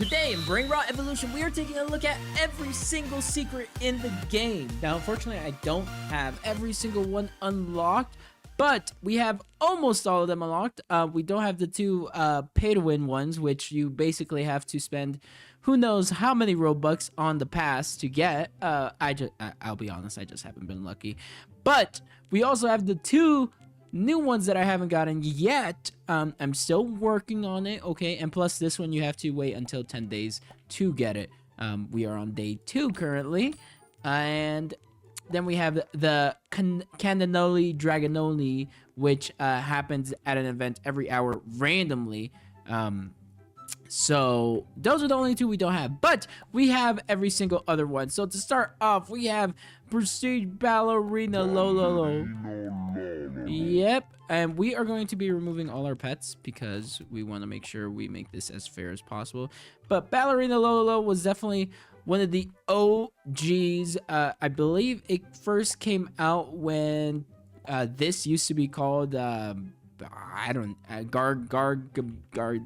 Today in Brainrot Evolution, we are taking a look at every single secret in the game. Now, unfortunately, I don't have every single one unlocked, but we have almost all of them unlocked. We don't have the two pay-to-win ones, which you basically have to spend who knows how many Robux on the pass to get. I'll be honest, I just haven't been lucky. But we also have the two new ones that I haven't gotten yet. I'm still working on it, okay? And plus this one you have to wait until 10 days to get it. We are on day 2 currently. And then we have the Cannonoli Dragonoli, which happens at an event every hour randomly. So those are the only two we don't have, but we have every single other one. So to start off, we have Prestige Ballerina Lolo. Yep, and we are going to be removing all our pets because we want to make sure we make this as fair as possible. But Ballerina Lolo was definitely one of the OGs. I believe it first came out when this used to be called guard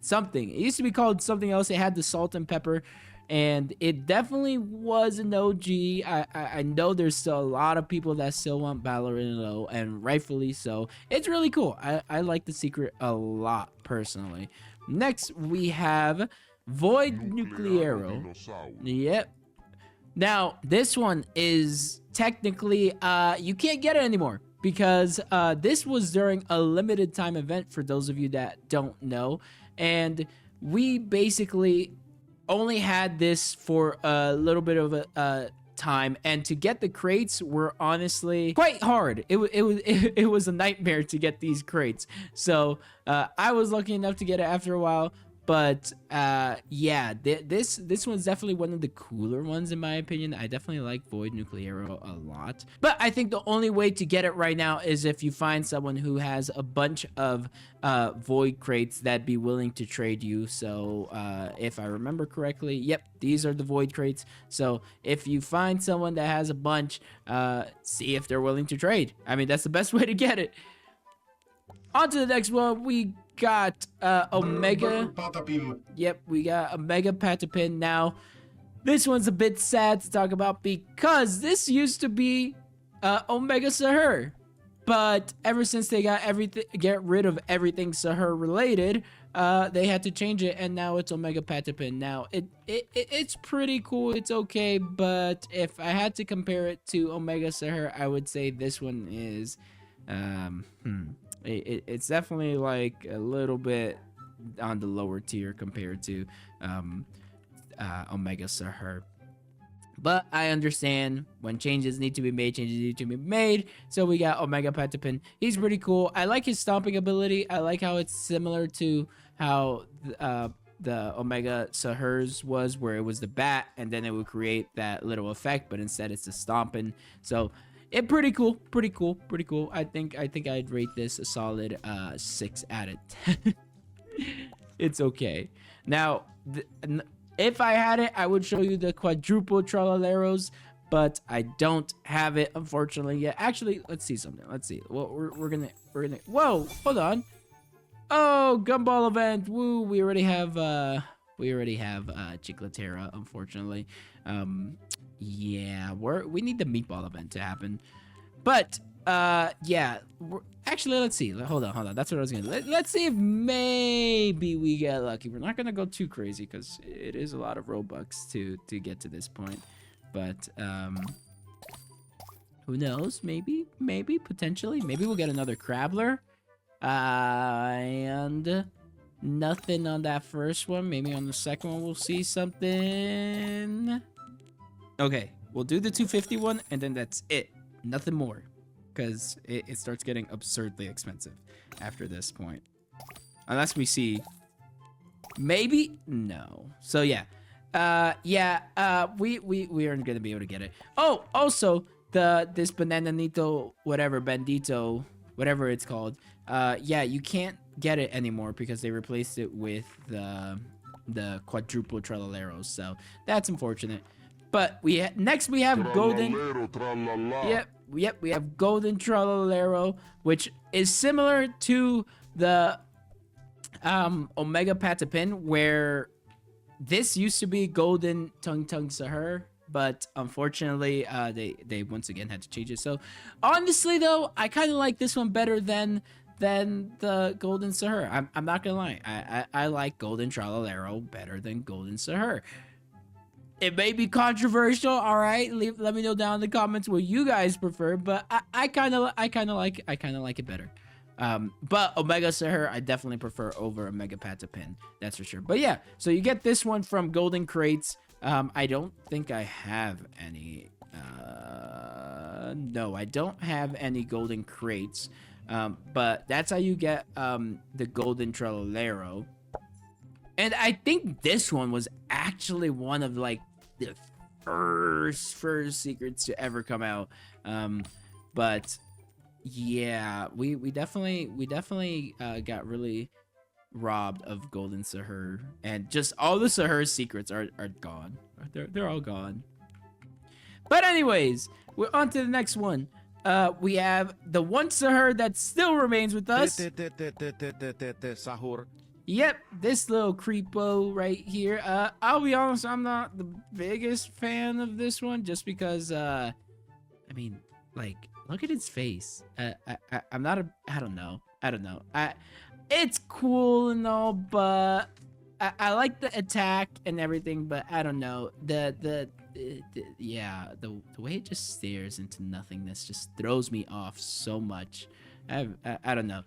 something. It used to be called something else. It had the salt and pepper, and it definitely was an OG. I know there's still a lot of people that still want Ballerina, and rightfully so. It's really cool. I like the secret a lot personally. Next we have Void Nuclearo. Yep. Now this one is technically you can't get it anymore, because this was during a limited time event for those of you that don't know, and we basically only had this for a little bit of a time, and to get the crates were honestly quite hard. It was a nightmare to get these crates. So I was lucky enough to get it after a while. But yeah, this one's definitely one of the cooler ones in my opinion. I definitely like Void Nuclearo a lot. But I think the only way to get it right now is if you find someone who has a bunch of Void crates that'd be willing to trade you. So if I remember correctly, yep, these are the Void crates. So if you find someone that has a bunch, see if they're willing to trade. I mean, that's the best way to get it. On to the next one. We got Omega. Yep, we got Omega Patapin. Now, this one's a bit sad to talk about because this used to be Omega Sahur. But ever since they get rid of everything Sahur related, they had to change it, and now it's Omega Patapin. Now, it's pretty cool. It's okay, but if I had to compare it to Omega Sahur, I would say this one is it's definitely like a little bit on the lower tier compared to Omega Sahur. But I understand when changes need to be made, So we got Omega Patapin. He's pretty cool. I like his stomping ability. I like how it's similar to how the Omega Sahur's was, where it was the bat and then it would create that little effect, but instead it's the stomping. So pretty cool. I think I'd rate this a solid 6 out of 10. It's okay. Now, if I had it, I would show you the quadruple Trolleros, but I don't have it unfortunately yet. Actually, let's see something. Let's see. Well, we're gonna. Whoa, hold on. Oh, Gumball event. Woo! We already have Chicletera, unfortunately. Yeah, we need the meatball event to happen. But yeah, actually, let's see. Hold on. That's what I was gonna. Let's see if maybe we get lucky. We're not gonna go too crazy because it is a lot of Robux to get to this point. But who knows? Maybe, potentially, maybe we'll get another Crabbler. And nothing on that first one. Maybe on the second one we'll see something. Okay, we'll do the 250 one, and then that's it. Nothing more, because it starts getting absurdly expensive after this point. Unless we see, maybe no. So yeah, we aren't gonna be able to get it. Oh, also this Bananito, Bandito, whatever it's called. Yeah, you can't get it anymore because they replaced it with the quadruple Trolleros. So that's unfortunate. But next we have Golden. Yep, we have Golden Trollolero, which is similar to the Omega Patapin, where this used to be golden tung tung sahur, but unfortunately, they once again had to change it. So honestly, though, I kind of like this one better than the golden sahur. I'm not gonna lie. I like golden tralolero better than golden sahur. It may be controversial, all right. Let me know down in the comments what you guys prefer, but I kind of like it better. But Omega Sahur I definitely prefer over Omega Patapin, that's for sure. But yeah, so you get this one from Golden Crates. I don't think I have any. No, I don't have any Golden Crates. But that's how you get the Golden Trololero. And I think this one was actually one of like the first secrets to ever come out. But yeah, we definitely got really robbed of Golden Sahur, and just all the Sahur secrets are gone. They're all gone. But anyways, we're on to the next one. We have the one Sahur that still remains with us. Sahur. Yep, this little creepo right here. I'll be honest, I'm not the biggest fan of this one, just because, I mean, like, look at his face. I'm not a, I don't know. It's cool and all, but I like the attack and everything, but I don't know. The way it just stares into nothingness just throws me off so much. I don't know.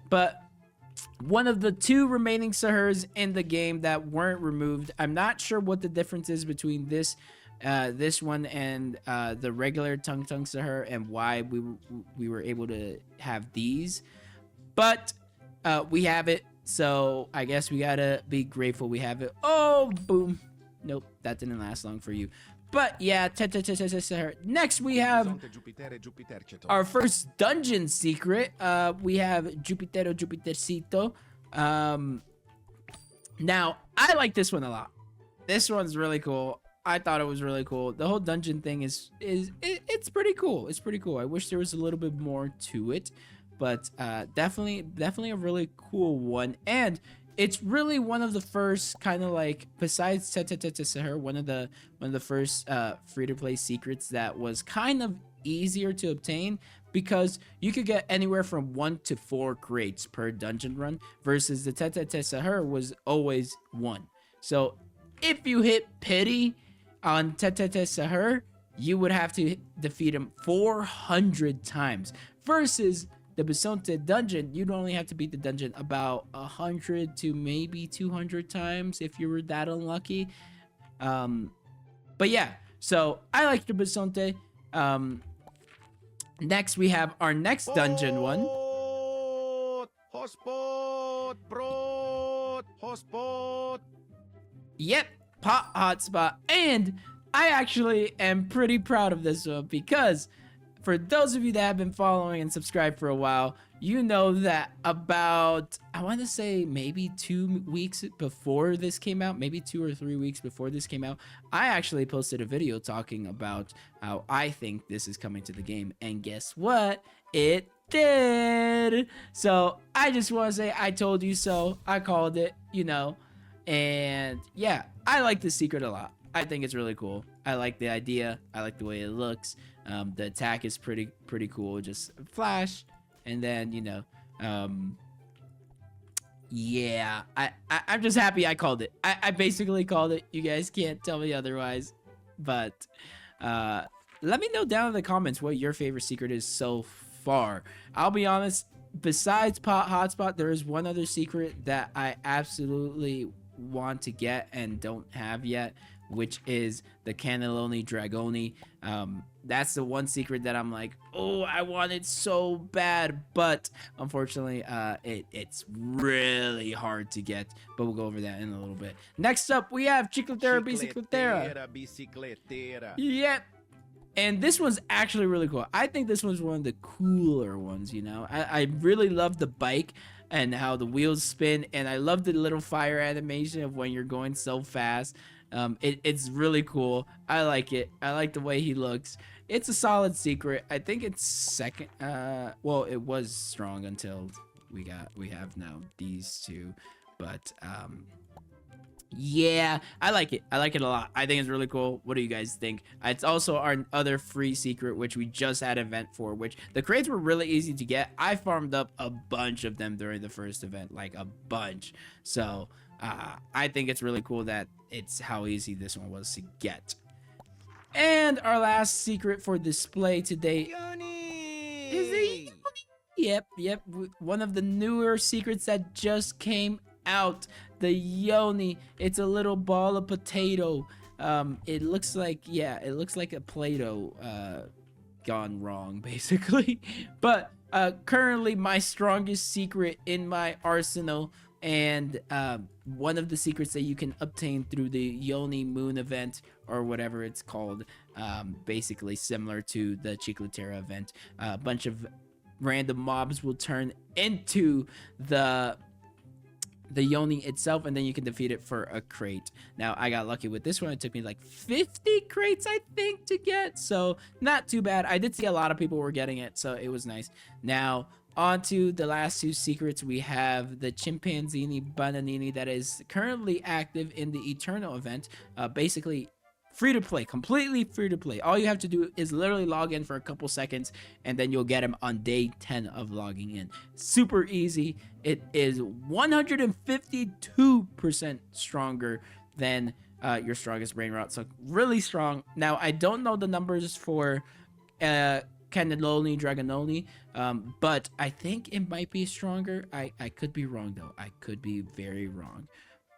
But one of the two remaining Sahurs in the game that weren't removed. I'm not sure what the difference is between this one and the regular Tung Tung Sahur, and why we were able to have these. But we have it, so I guess we gotta be grateful we have it. Oh, boom. Nope, that didn't last long for you. But yeah, next we have our first dungeon secret. We have Jupitercito. Now, I like this one a lot. This one's really cool. I thought it was really cool. The whole dungeon thing it's pretty cool. It's pretty cool. I wish there was a little bit more to it, but definitely a really cool one. And it's really one of the first kind of like, besides Sahur, one of the first free-to-play secrets that was kind of easier to obtain, because you could get anywhere from 1 to 4 crates per dungeon run, versus the Sahur was always 1. So if you hit pity on Sahur, you would have to defeat him 400 times, versus the Bisonte dungeon, you'd only have to beat the dungeon about 100 to maybe 200 times if you were that unlucky. But yeah, so I like the Bisonte. Next, we have our next dungeon one. Hotspot. Yep, pot hotspot. And I actually am pretty proud of this one, because for those of you that have been following and subscribed for a while, you know that about, I want to say maybe 2 weeks before this came out, maybe 2 or 3 weeks before this came out, I actually posted a video talking about how I think this is coming to the game. And guess what? It did. So I just want to say I told you so. I called it, you know. And yeah, I like this secret a lot. I think it's really cool. I like the idea. I like the way it looks. The attack is pretty cool. Just flash, and then, you know, yeah. I'm just happy I called it. I basically called it. You guys can't tell me otherwise. But let me know down in the comments what your favorite secret is so far. I'll be honest. Besides pot hotspot, there is one other secret that I absolutely want to get and don't have yet, which is the Cannelloni Dragoni. That's the one secret that I'm like, oh, I want it so bad, but unfortunately, it's really hard to get. But we'll go over that in a little bit. Next up, we have Chicletera Bicicletera. Yep. And this one's actually really cool. I think this one's one of the cooler ones, you know. I really love the bike and how the wheels spin, and I love the little fire animation of when you're going so fast. It's really cool. I like it. I like the way he looks. It's a solid secret. I think it's second. Well, it was strong until we have now these two. But Yeah, I like it. I like it a lot. I think it's really cool. What do you guys think? It's also our other free secret, which we just had an event for, which the crates were really easy to get. I farmed up a bunch of them during the first event, like a bunch. So I think it's really cool that it's how easy this one was to get. And our last secret for display today is the Yep. One of the newer secrets that just came out. The Yoni. It's a little ball of potato. It looks like, yeah, it looks like a Play-Doh gone wrong, basically. But currently my strongest secret in my arsenal, and one of the secrets that you can obtain through the Yoni Moon event, or whatever it's called, basically similar to the Chicletera event. A bunch of random mobs will turn into the Yoni itself, and then you can defeat it for a crate. Now, I got lucky with this one. It took me like 50 crates, I think, to get, so not too bad. I did see a lot of people were getting it, so it was nice. Now, on to the last two secrets. We have the Chimpanzini Bananini that is currently active in the Eternal event. Basically, free to play, completely free to play. All you have to do is literally log in for a couple seconds, and then you'll get him on day 10 of logging in. Super easy. It is 152% stronger than your strongest Brainrot, so really strong. Now, I don't know the numbers for Cannelloni Dragononi, but I think it might be stronger. I could be wrong, though. I could be very wrong.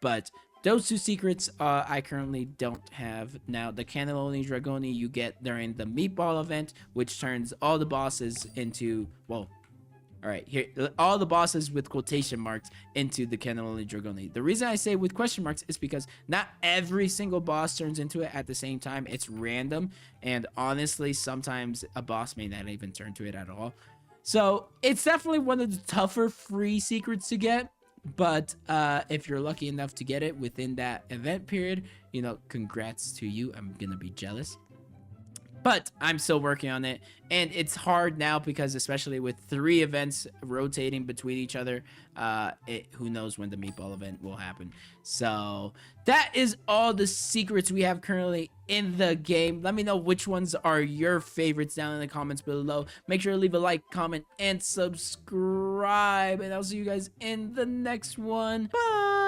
But those two secrets I currently don't have. Now, the Cannelloni Dragoni you get during the Meatball event, which turns all the bosses into, well, all right, here, all the bosses with quotation marks into the Cannelloni Dragoni. The reason I say with question marks is because not every single boss turns into it at the same time. It's random, and honestly, sometimes a boss may not even turn to it at all. So it's definitely one of the tougher free secrets to get. But if you're lucky enough to get it within that event period, you know, congrats to you. I'm gonna be jealous. But I'm still working on it, and it's hard now because, especially with 3 events rotating between each other, who knows when the Meatball event will happen. So that is all the secrets we have currently in the game. Let me know which ones are your favorites down in the comments below. Make sure to leave a like, comment, and subscribe, and I'll see you guys in the next one. Bye!